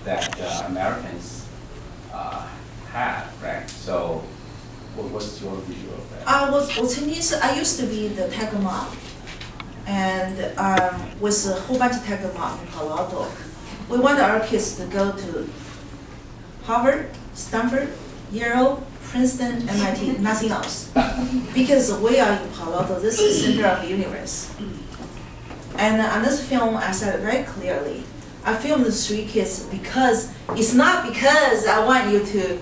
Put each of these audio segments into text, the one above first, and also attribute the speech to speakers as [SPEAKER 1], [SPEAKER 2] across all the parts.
[SPEAKER 1] that Americans have, right? So, what's your view of that?
[SPEAKER 2] I used to be the Tiger Mom, and with a whole bunch of Tiger Mom in Palo Alto. We wanted our kids to go to Harvard, Stanford, Yale, Princeton, MIT, nothing else. Because we are in Palo Alto, this is the center of the universe. And on this film, I said very clearly, I filmed the 3 kids because, it's not because I want you to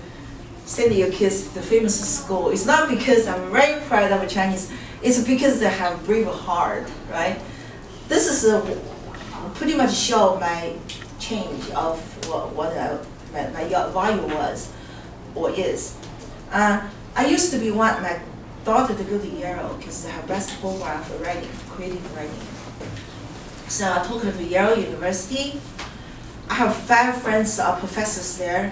[SPEAKER 2] send your kids to the famous school. It's not because I'm very proud of Chinese. It's because they have brave heart, right? This is pretty much show my change of what my value was or is. I used to want my daughter to go to Yale because they have best program for writing, creative writing. So I took her to Yale University. I have 5 friends, professors there,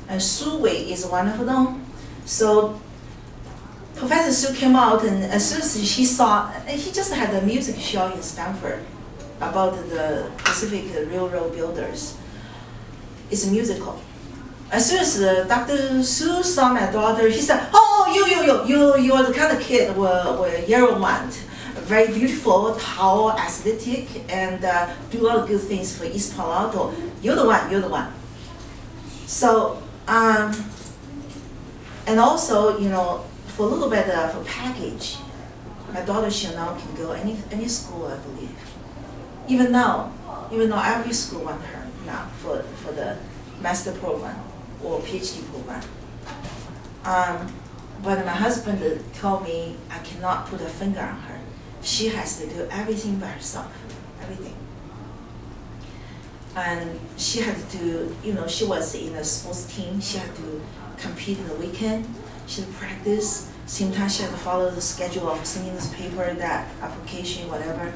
[SPEAKER 2] and Su Wei is one of them. So Professor Su came out, and as soon as she saw, he just had a music show in Stanford about the Pacific Railroad builders. It's a musical. As soon as Dr. Su saw my daughter, he said, "Oh, you are the kind of kid we Yale want. Very beautiful, tall, athletic, and do a lot of good things for East Palo Alto. You're the one." So, and also, for a little bit of a package, my daughter Chanel can go any school, I believe. Even though every school wants her now for the master program or PhD program. But my husband told me I cannot put a finger on her. She has to do everything by herself, everything. And she had to, she was in a sports team. She had to compete in the weekend. She had to practice. Same time, she had to follow the schedule of sending this paper, that application, whatever.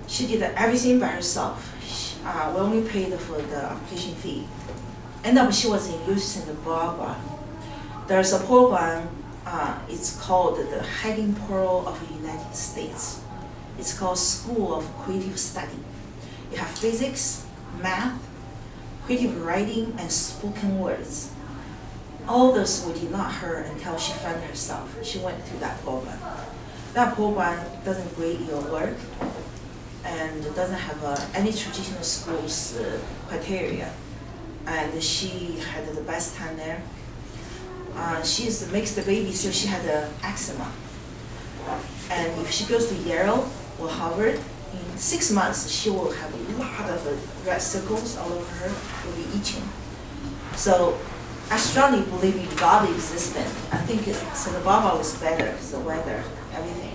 [SPEAKER 2] She did everything by herself. We only paid for the application fee. Ended up, she was in UC Santa Barbara. There's a program, it's called the Hiding Pearl of the United States. It's called School of Creative Study. You have physics, math, creative writing, and spoken words. All those we did not hear until she found herself. She went to that program. That program doesn't grade your work and doesn't have any traditional schools criteria. And she had the best time there. She is the mixed baby, so she had eczema. And if she goes to Yale or Harvard, in 6 months she will have a lot of red circles all over her, will be itching. So I strongly believe in God existence. I think Santa Barbara was better, the weather, everything.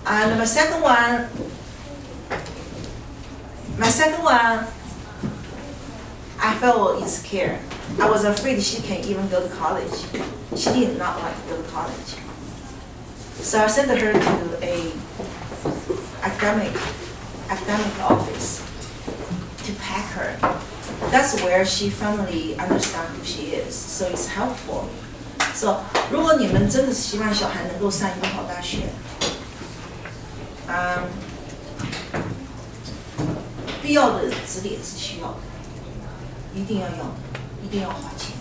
[SPEAKER 2] And my second one, I felt insecure. I was afraid she can't even go to college. She did not want to go to college. So I sent her to a academic office to pack her. That's where she finally understands who she is. So it's helpful. So 如果你们真的希望小孩能够上一个好大学，必要的指点是需要的，一定要要的，一定要花钱。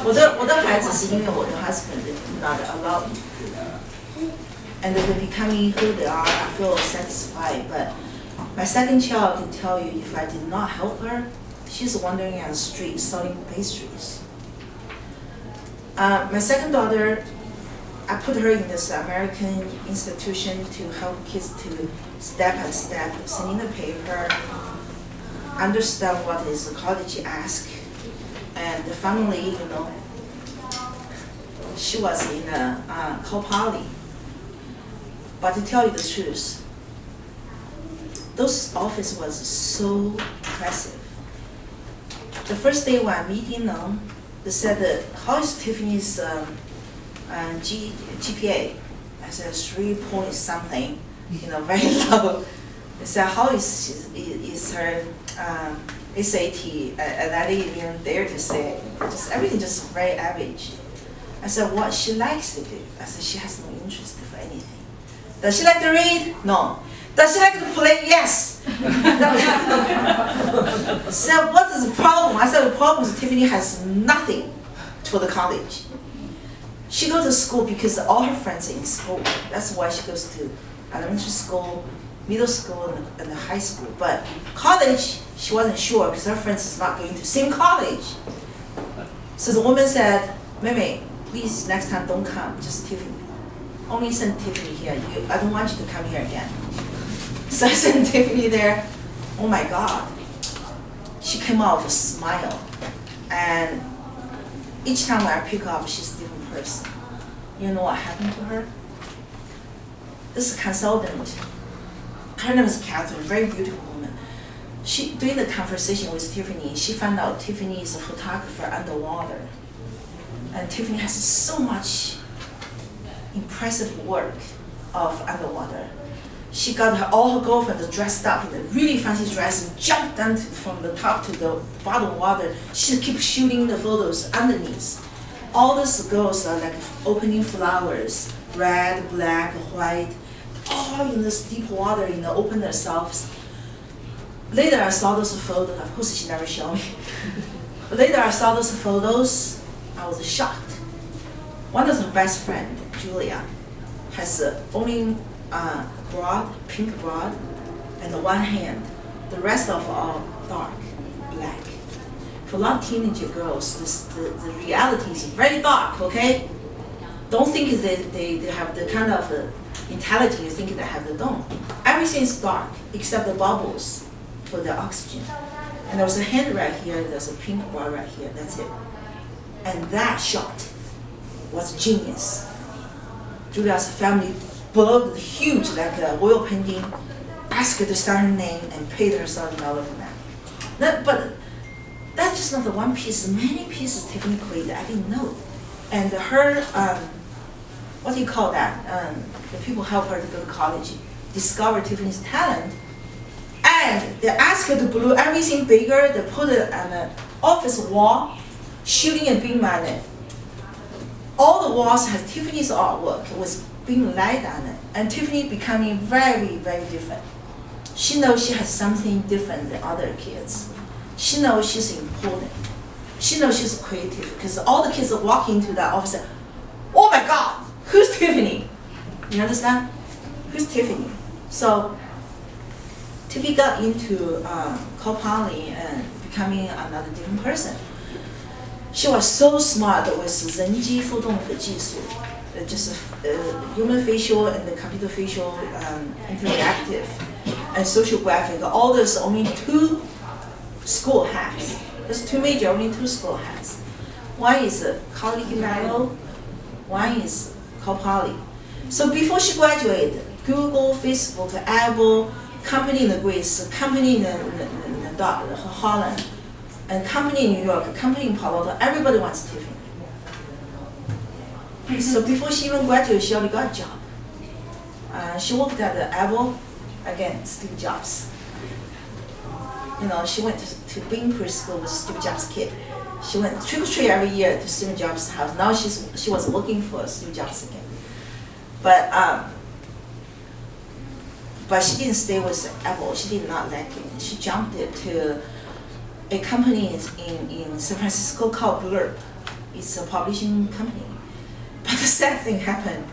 [SPEAKER 2] 我的孩子是因为我的 husband not allow me to do that, and they're becoming who they are. I feel satisfied, but my second child can tell you if I did not help her, she's wandering on the street selling pastries. My second daughter, I put her in this American institution to help kids to step by step, sending the paper, understand what is the college ask, and finally, she was in a co-poly. But to tell you the truth, those office was so impressive. The first day when I'm meeting them, they said, "How is Tiffany's GPA?" I said 3 point something, very low. They said, "How is her SAT?" And I didn't even dare to say it. Just everything just very average. I said, "What she likes to do?" I said, "She has no interest for anything." Does she like to read? No. Does she like to play? Yes. So what is the problem? I said the problem is Tiffany has nothing for the college. She goes to school because all her friends are in school. That's why she goes to elementary school, middle school, and the high school. But college, she wasn't sure because her friends is not going to the same college. So the woman said, Mimi, please next time don't come, just Tiffany. Only send Tiffany here. I don't want you to come here again. So I sent Tiffany there. Oh my God. She came out with a smile. And each time I pick her up, she's a different person. You know what happened to her? This consultant, her name is Catherine, very beautiful woman. She, during the conversation with Tiffany, she found out Tiffany is a photographer underwater. And Tiffany has so much impressive work of underwater. She got all her girlfriends dressed up in a really fancy dress and jumped down from the top to the bottom water. She keeps shooting the photos underneath. All these girls are like opening flowers, red, black, white, all in this deep water, open themselves. Later I saw those photos, of course she never showed me. Later I saw those photos, I was shocked. One of her best friends, Julia, has only pink broad, and the one hand. The rest of all dark, black. For a lot of teenage girls, the reality is very dark, okay? Don't think they have the kind of intelligence you think they have, they don't. Everything is dark except the bubbles for the oxygen. And there's a hand right here, there's a pink bar right here, that's it. And that shot was genius. Julia's family blowed huge, like a oil painting, asked her to sign her name and paid her $1,000 for that. But that's just not the one piece, many pieces Tiffany created, I didn't know. And her, what do you call that? The people help her to go to college, discover Tiffany's talent, and they asked her to glue everything bigger, they put it on an office wall, shooting a beam on it. All the walls have Tiffany's artwork with being light on it, and Tiffany becoming very, very different. She knows she has something different than other kids. She knows she's important. She knows she's creative, because all the kids that walk into that office say, oh my God, who's Tiffany? You understand? Who's Tiffany? So Tiffany got into Cal Poly and becoming another different person. She was so smart with 人机互动的技术，就是human facial and the computer facial interactive and social graphic. All this only 2 school has. There's 2 major, only 2 school has. One is Carnegie Mellon, one is Cal Poly. So before she graduated, Google, Facebook, Apple, company in Greece, company in Holland, and company in New York, company in Palo Alto, everybody wants Tiffany. So before she even graduated, she already got a job. She worked at Apple, again, Steve Jobs. She went to Bean preschool with Steve Jobs' kid. She went trick-or-treat every year to Steve Jobs' house. Now she was working for Steve Jobs again. But she didn't stay with Apple. She did not like it. She jumped to a company in San Francisco called Blurb. It's a publishing company. But the sad thing happened.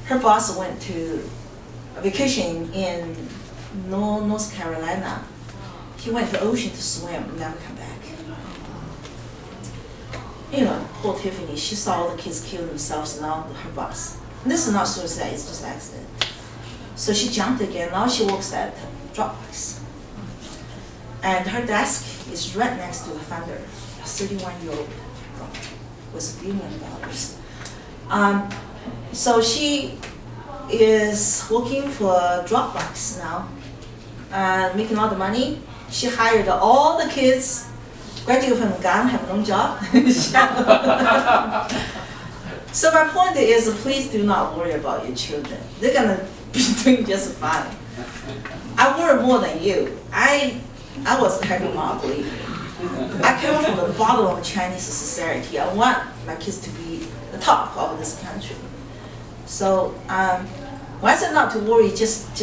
[SPEAKER 2] Her boss went to a vacation in North Carolina. He went to the ocean to swim, never come back. Poor Tiffany, she saw all the kids kill themselves, now her boss. And this is not suicide, it's just accident. So she jumped again, now she works at Dropbox. And her desk is right next to the founder, a 31-year-old girl with $1 billion. So she is working for Dropbox now, making a lot of money. She hired all the kids, graduated from Ghana, have no job. So my point is, please do not worry about your children. They're gonna be doing just fine. I worry more than you. I was a happy mom, believe me. I came from the bottom of Chinese society. I want my kids to be the top of this country. So when I said not to worry, just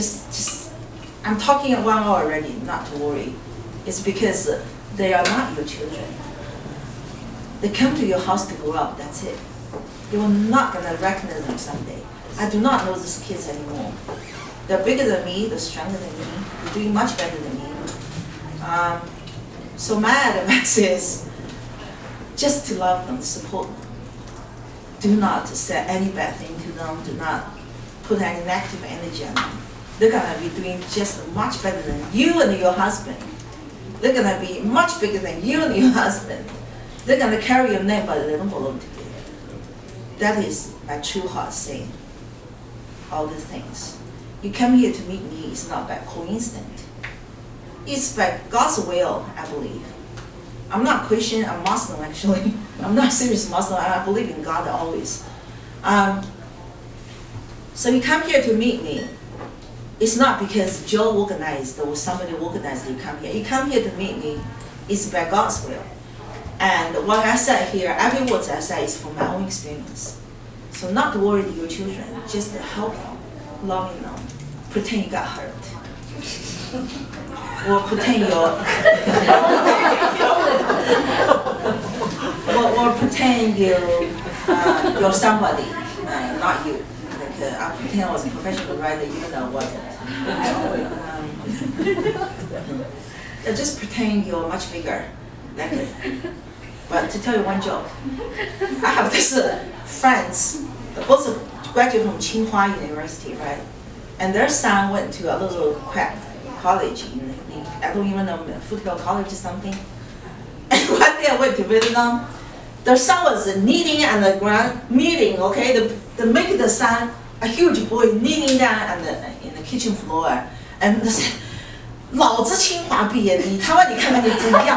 [SPEAKER 2] I'm talking 1 hour already, not to worry. It's because they are not your children. They come to your house to grow up, that's it. You're not gonna recognize them someday. I do not know these kids anymore. They're bigger than me, they're stronger than me, they're doing much better than me. So my advice is just to love them, support them. Do not say any bad thing to them, do not put any negative energy on them. They're gonna be doing just much better than you and your husband. They're gonna be much bigger than you and your husband. They're gonna carry your name, but they don't belong to you. That is my true heart saying all these things. You come here to meet me, it's not by coincidence. It's by God's will, I believe. I'm not Christian, I'm Muslim actually. I'm not serious Muslim, I believe in God always. So you come here to meet me, it's not because Joe organized or somebody organized you come here. You come here to meet me, it's by God's will. And what I said here, every word I say is from my own experience. So not to worry your children, just to help them, loving them, pretend you got hurt. Or pretend or pretend you're somebody, not you. Like, I pretend I was a professional writer even though I wasn't. Just pretend you're much bigger. Like, but to tell you one joke, I have these friends, both graduated from Tsinghua University, right? And their son went to a little crap college I don't even know, football college or something. And one day I went to visit them. Their son was kneeling on the ground, kneeling, okay? They make the son, a huge boy, kneeling down on in the kitchen floor. And they said, 老子清华毕业，你他妈你看看你怎么样？